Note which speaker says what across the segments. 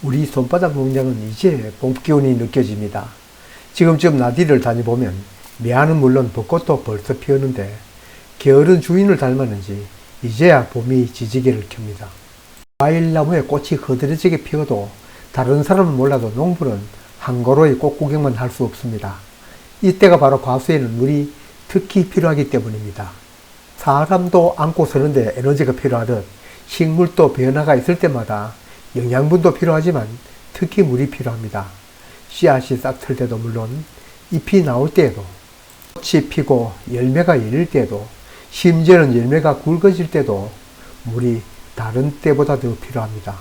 Speaker 1: 우리 손바닥 농장은 이제 봄 기운이 느껴집니다. 지금쯤 나들이를 다녀보면 매화는 물론 벚꽃도 벌써 피었는데 게으른 주인을 닮았는지 이제야 봄이 지지개를 켭니다. 과일나무에 꽃이 흐드러지게 피어도 다른 사람은 몰라도 농부는 한고로이 꽃 구경만 할 수 없습니다. 이때가 바로 과수에는 물이 특히 필요하기 때문입니다. 사람도 안고 서는데 에너지가 필요하듯 식물도 변화가 있을 때마다 영양분도 필요하지만 특히 물이 필요합니다. 씨앗이 싹 틀 때도 물론 잎이 나올 때에도 꽃이 피고 열매가 열릴 때에도 심지어는 열매가 굵어질 때도 물이 다른 때보다 더 필요합니다.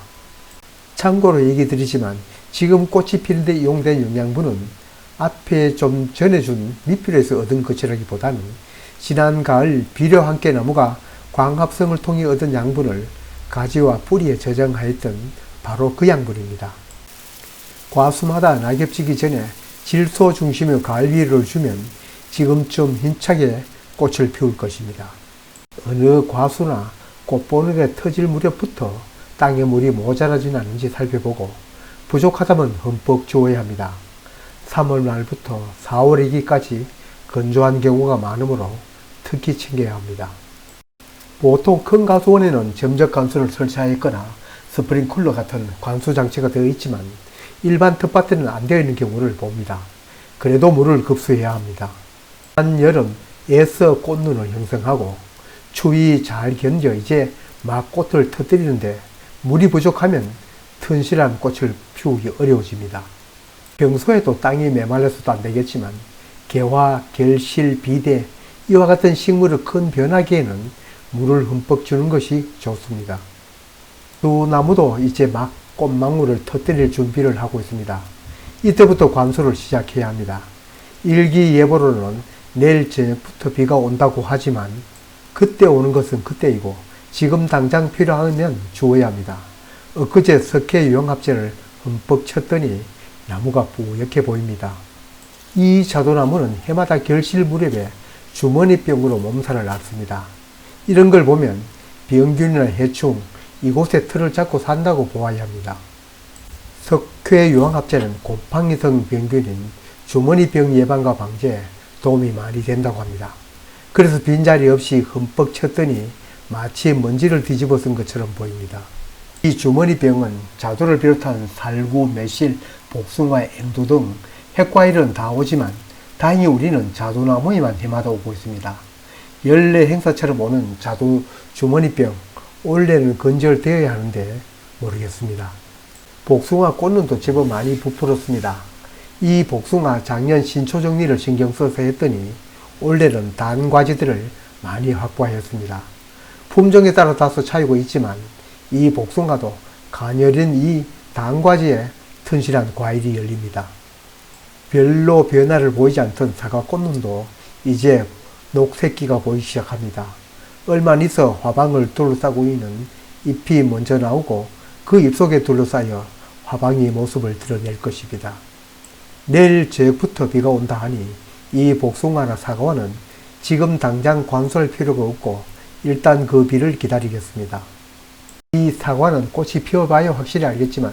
Speaker 1: 참고로 얘기 드리지만 지금 꽃이 피는데 이용된 영양분은 앞에 좀 전에 준 미필에서 얻은 것이라기보다는 지난 가을 비료 함께 나무가 광합성을 통해 얻은 양분을 가지와 뿌리에 저장하였던 바로 그 양분입니다. 과수마다 낙엽 지기 전에 질소 중심의 가을 비료를 주면 지금쯤 힘차게 꽃을 피울 것입니다. 어느 과수나 꽃보늘에 터질 무렵부터 땅에 물이 모자라진 않은지 살펴보고 부족하다면 흠뻑 주어야 합니다. 3월 말부터 4월 이기까지 건조한 경우가 많으므로 특히 챙겨야 합니다. 보통 큰 가수원에는 점적 관수를 설치하였거나 스프링클러 같은 관수 장치가 되어 있지만 일반 텃밭에는 안 되어 있는 경우를 봅니다. 그래도 물을 급수해야 합니다. 한여름 애써 꽃눈을 형성하고 추위 잘 견뎌 이제 막 꽃을 터뜨리는데 물이 부족하면 튼실한 꽃을 피우기 어려워집니다. 평소에도 땅이 메말라서도 안 되겠지만 개화, 결실, 비대 이와 같은 식물을 큰 변하기에는 물을 흠뻑 주는 것이 좋습니다. 수나무도 이제 막 꽃망울을 터뜨릴 준비를 하고 있습니다. 이때부터 관수를 시작해야 합니다. 일기예보로는 내일 저녁부터 비가 온다고 하지만 그때 오는 것은 그때이고 지금 당장 필요하면 주어야 합니다. 엊그제 석회유황합제를 흠뻑 쳤더니 나무가 뿌옇게 보입니다. 이 자도나무는 해마다 결실 무렵에 주머니병으로 몸살을 앓습니다. 이런 걸 보면 병균이나 해충, 이곳에 틀을 잡고 산다고 보아야 합니다. 석회유황합제는 곰팡이성 병균인 주머니병 예방과 방제에 도움이 많이 된다고 합니다. 그래서 빈자리 없이 흠뻑 쳤더니 마치 먼지를 뒤집어 쓴 것처럼 보입니다. 이 주머니병은 자두를 비롯한 살구, 매실, 복숭아, 앵두 등 핵과일은 다 오지만 다행히 우리는 자두나무에만 해마다 오고 있습니다. 연례 행사처럼 오는 자두 주머니병, 올해는 건절되어야 하는데 모르겠습니다. 복숭아 꽃눈도 제법 많이 부풀었습니다. 이 복숭아 작년 신초 정리를 신경 써서 했더니 올해는 단 과지들을 많이 확보하였습니다. 품종에 따라 다소 차이고 있지만 이 복숭아도 가녀린 이 단과지에 튼실한 과일이 열립니다. 별로 변화를 보이지 않던 사과 꽃눈도 이제 녹색기가 보이기 시작합니다. 얼마 안 있어 화방을 둘러싸고 있는 잎이 먼저 나오고 그 잎 속에 둘러싸여 화방의 모습을 드러낼 것입니다. 내일 저녁부터 비가 온다 하니 이 복숭아나 사과와는 지금 당장 관수할 필요가 없고 일단 그 비를 기다리겠습니다. 이 사과는 꽃이 피어봐야 확실히 알겠지만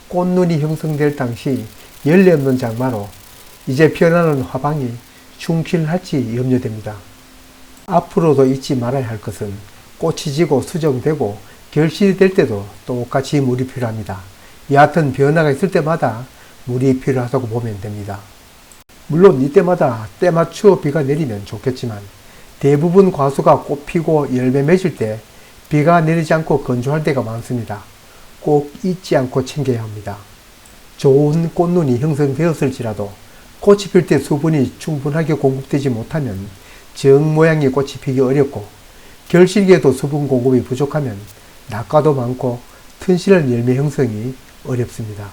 Speaker 1: 꽃눈이 형성될 당시 열매 없는 장마로 이제 피어나는 화방이 충실할지 염려됩니다. 앞으로도 잊지 말아야 할 것은 꽃이 지고 수정되고 결실이 될 때도 똑같이 물이 필요합니다. 얕은 변화가 있을 때마다 물이 필요하다고 보면 됩니다. 물론 이때마다 때 맞추어 비가 내리면 좋겠지만 대부분 과수가 꽃 피고 열매 맺을 때 비가 내리지 않고 건조할 때가 많습니다. 꼭 잊지 않고 챙겨야 합니다. 좋은 꽃눈이 형성되었을지라도 꽃이 필 때 수분이 충분하게 공급되지 못하면 정 모양의 꽃이 피기 어렵고 결실기에도 수분 공급이 부족하면 낙과도 많고 튼실한 열매 형성이 어렵습니다.